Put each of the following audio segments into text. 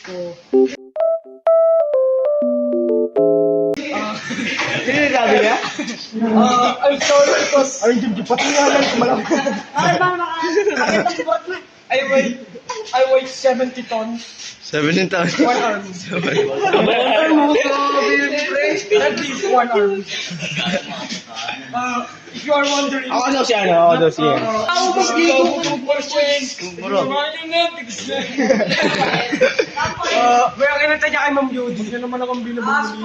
Sino yung sabi niya? I'm sorry because Ay, hindi pati nga lang kumalang. I weigh 70 tons. 17 taon. 1 arm. Ay, mo sabi yun, pre. At least 1 arm. If you are wondering, Ako daw siya, ano? Ako daw siya. how was the question? Bro. Kaya kinanta niya kay Ma'am Judy, na naman akong binabuli.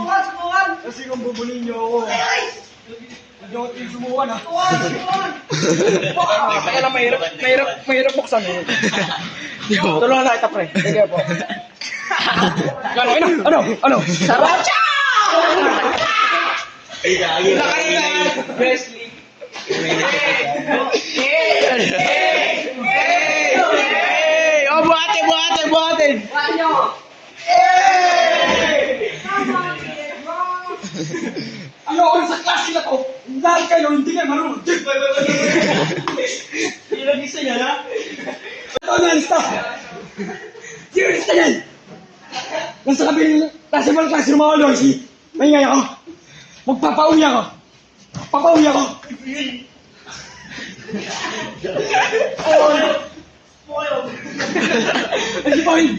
Kasi kung bubulin niyo ako. Hindi ako tinsubukan ha. Kaya lang mahirap buksan eh. Tulungan na kita pre. Sige po. Ano? Sarap! Wrestling. Oh, buhate! Ano ako sa klase na to? Dahil kayo hindi kayo marunong. Ilang isa yan ha? Ito na lista. Sino lista yan? Nasa kabilang klase mo ng klase ng mga Loisy. Maingay ako. Magpapauwi ako. Papauwi ako. Ano pa yun?